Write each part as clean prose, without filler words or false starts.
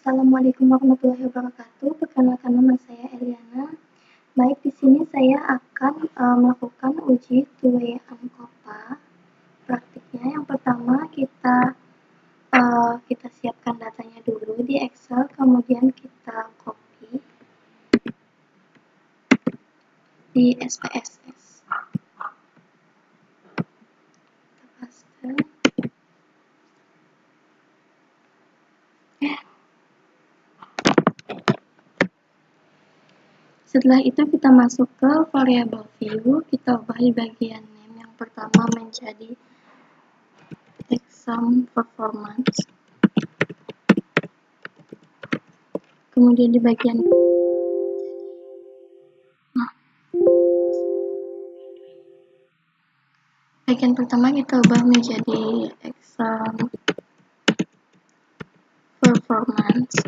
Assalamualaikum warahmatullahi wabarakatuh. Perkenalkan, nama saya Eliana. Baik, di sini saya akan melakukan uji 2way Ankopa. Praktiknya yang pertama kita siapkan datanya dulu di Excel, kemudian kita copy di SPSS. Kita paste. Setelah itu kita masuk ke variable view, kita ubah di bagian name yang pertama menjadi exam performance. Kemudian di bagian pertama kita ubah menjadi exam performance.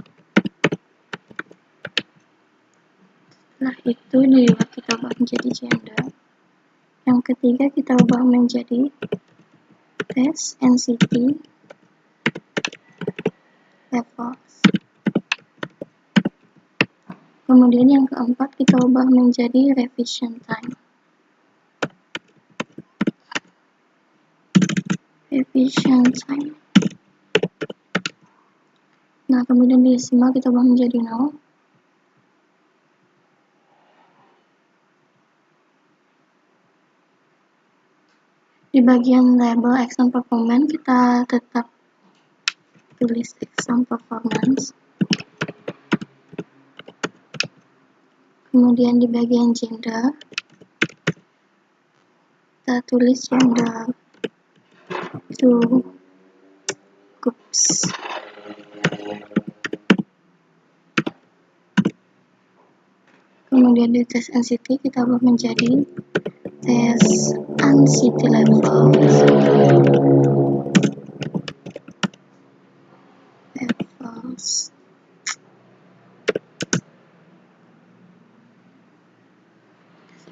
Setelah itu kita ubah menjadi gender. Yang ketiga kita ubah menjadi test NCT levels. Kemudian yang keempat kita ubah menjadi revision time. Nah, kemudian di desimal kita ubah menjadi 0. Di bagian label exam performance kita tetap tulis exam performance. Kemudian di bagian gender kita tulis gender to groups. Kemudian di test NCT kita ubah menjadi test NCT levels.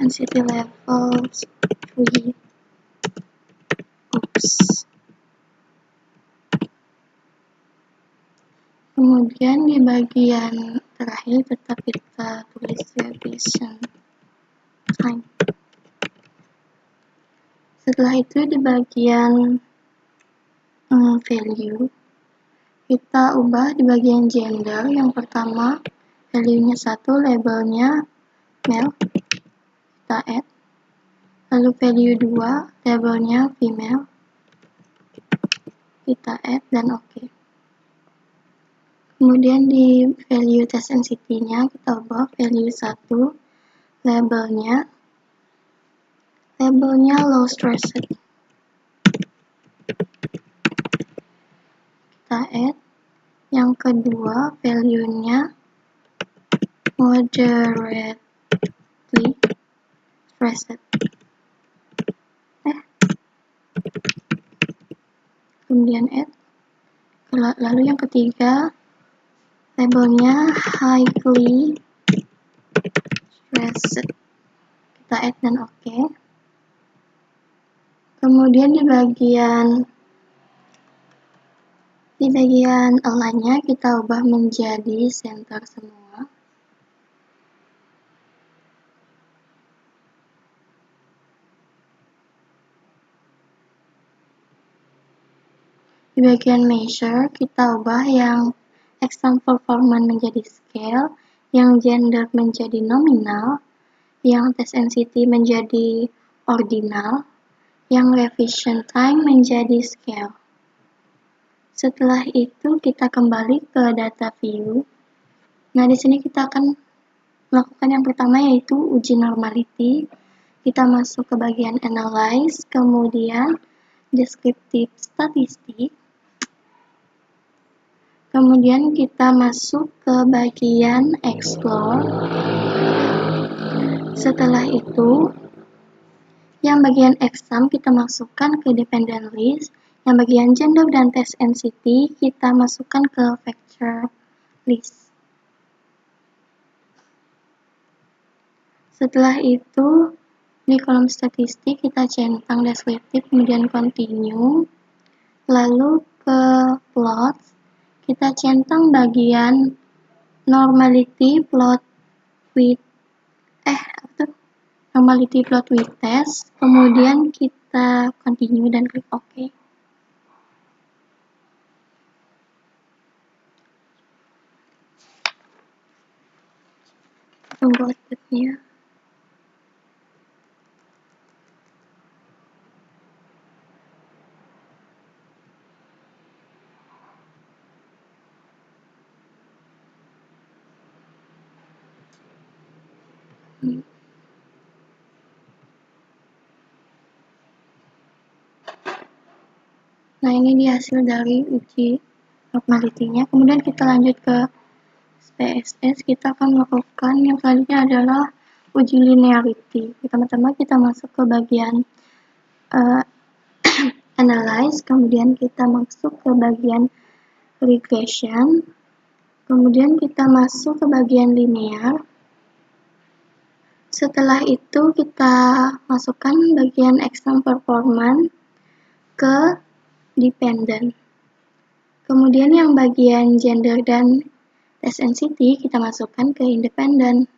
NCT levels 3. Kemudian di bagian terakhir tetap kita tulis revision time. Setelah itu di bagian value kita ubah di bagian gender. Yang pertama value-nya 1, labelnya male, kita add. Lalu value 2, labelnya female, kita add dan oke. Kemudian di value test NCT-nya kita ubah value 1, labelnya low stressed, kita add. Yang kedua value-nya moderately stressed, kemudian add. Lalu yang ketiga labelnya highly stressed, kita add dan oke. Kemudian di bagian align-nya kita ubah menjadi center semua. Di bagian measure kita ubah yang exam performance menjadi scale, yang gender menjadi nominal, yang test NCT menjadi ordinal, yang revision time menjadi scale. Setelah itu kita kembali ke data view. Nah, di sini kita akan melakukan yang pertama yaitu uji normality. Kita masuk ke bagian analyze, kemudian descriptive statistik. Kemudian kita masuk ke bagian explore. Setelah itu, yang bagian exam kita masukkan ke dependent list. Yang bagian gender dan test NCT kita masukkan ke vector list. Setelah itu, di kolom statistik kita centang deskriptif, kemudian continue. Lalu ke plot, kita centang bagian normality plot with normality plot with test, kemudian kita continue dan klik OK. Tunggu outputnya. Nah, ini dia hasil dari uji normality-nya. Kemudian kita lanjut ke PSS, kita akan melakukan yang selanjutnya adalah uji linearity. Pertama-tama kita masuk ke bagian analyze, kemudian kita masuk ke bagian regression, kemudian kita masuk ke bagian linear. Setelah itu kita masukkan bagian exam performance ke dependent. Kemudian yang bagian gender dan test NCT kita masukkan ke independent.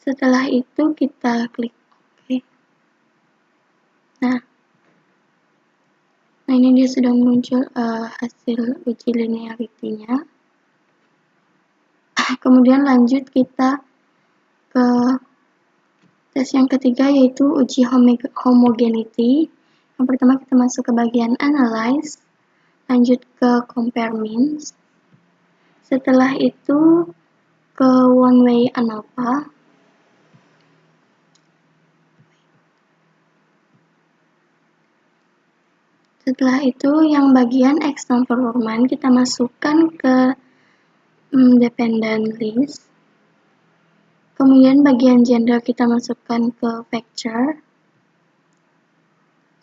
Setelah itu kita klik OK. Nah ini dia sudah muncul hasil uji linearity-nya. Kemudian lanjut kita ke tes yang ketiga, yaitu uji homogeneity. Yang pertama kita masuk ke bagian analyze, lanjut ke compare means. Setelah itu ke one way ANOVA. Setelah itu yang bagian exam performance kita masukkan ke dependent list. Kemudian bagian gender kita masukkan ke picture.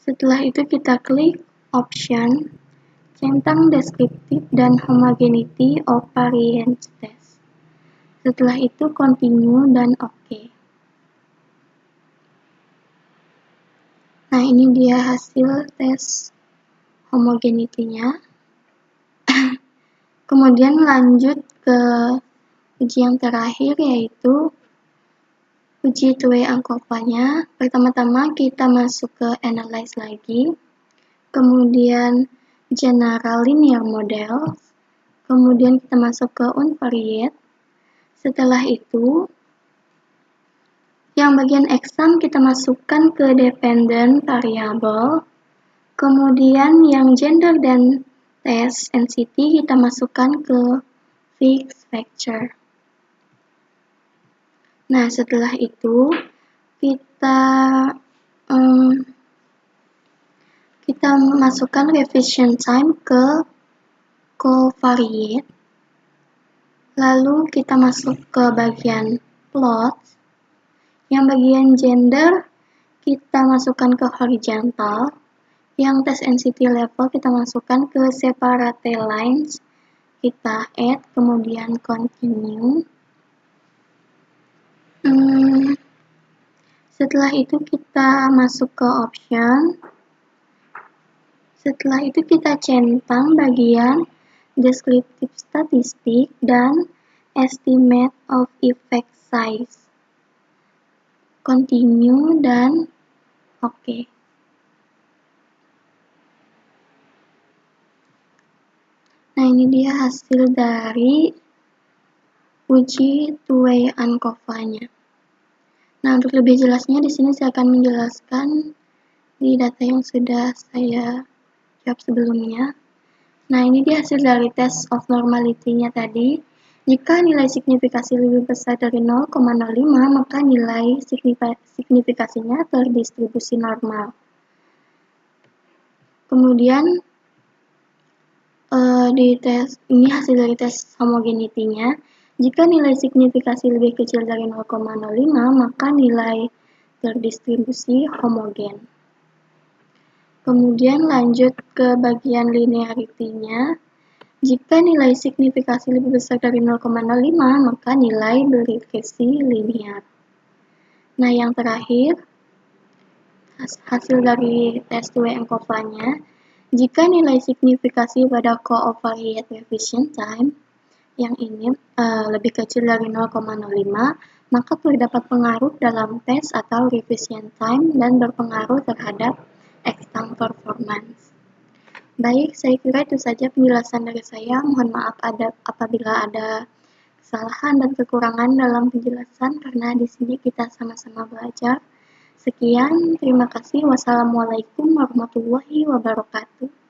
Setelah itu kita klik option centang descriptive dan homogeneity of variance test. Setelah itu continue dan OK. Nah ini dia hasil tes homogeneity-nya. Kemudian lanjut ke uji yang terakhir, yaitu uji two-way ANCOVA-nya. Pertama-tama kita masuk ke analyze lagi, kemudian general linear model, kemudian kita masuk ke unvariate. Setelah itu yang bagian exam kita masukkan ke dependent variable, kemudian yang gender dan test NCT kita masukkan ke fixed factor. Nah, setelah itu kita masukkan revision time ke covariate. Lalu kita masuk ke bagian plot. Yang bagian gender kita masukkan ke horizontal. Yang test NCT level kita masukkan ke separate lines. Kita add, kemudian continue. Setelah itu kita masuk ke option. Setelah itu kita centang bagian descriptive statistic dan estimate of effect size. Continue dan OK. Nah ini dia hasil dari uji two-way ANCOVA-nya. Nah, untuk lebih jelasnya di sini saya akan menjelaskan di data yang sudah saya jawab sebelumnya. Nah, ini dia hasil dari test of normality-nya tadi. Jika nilai signifikasi lebih besar dari 0,05, maka nilai signifikasinya terdistribusi normal. Kemudian di tes ini hasil dari tes homogeneity-nya. Jika nilai signifikasi lebih kecil dari 0,05, maka nilai terdistribusi homogen. Kemudian lanjut ke bagian linearity-nya. Jika nilai signifikasi lebih besar dari 0,05, maka nilai beregresi linear. Nah, yang terakhir, hasil dari tes two-way ANCOVA-nya. Jika nilai signifikasi pada covariate revision time yang ini lebih kecil dari 0,05, maka terdapat pengaruh dalam tes atau revision time dan berpengaruh terhadap exam performance. Baik, saya kira itu saja penjelasan dari saya. Mohon maaf apabila ada kesalahan dan kekurangan dalam penjelasan karena di sini kita sama-sama belajar. Sekian, terima kasih. Wassalamualaikum warahmatullahi wabarakatuh.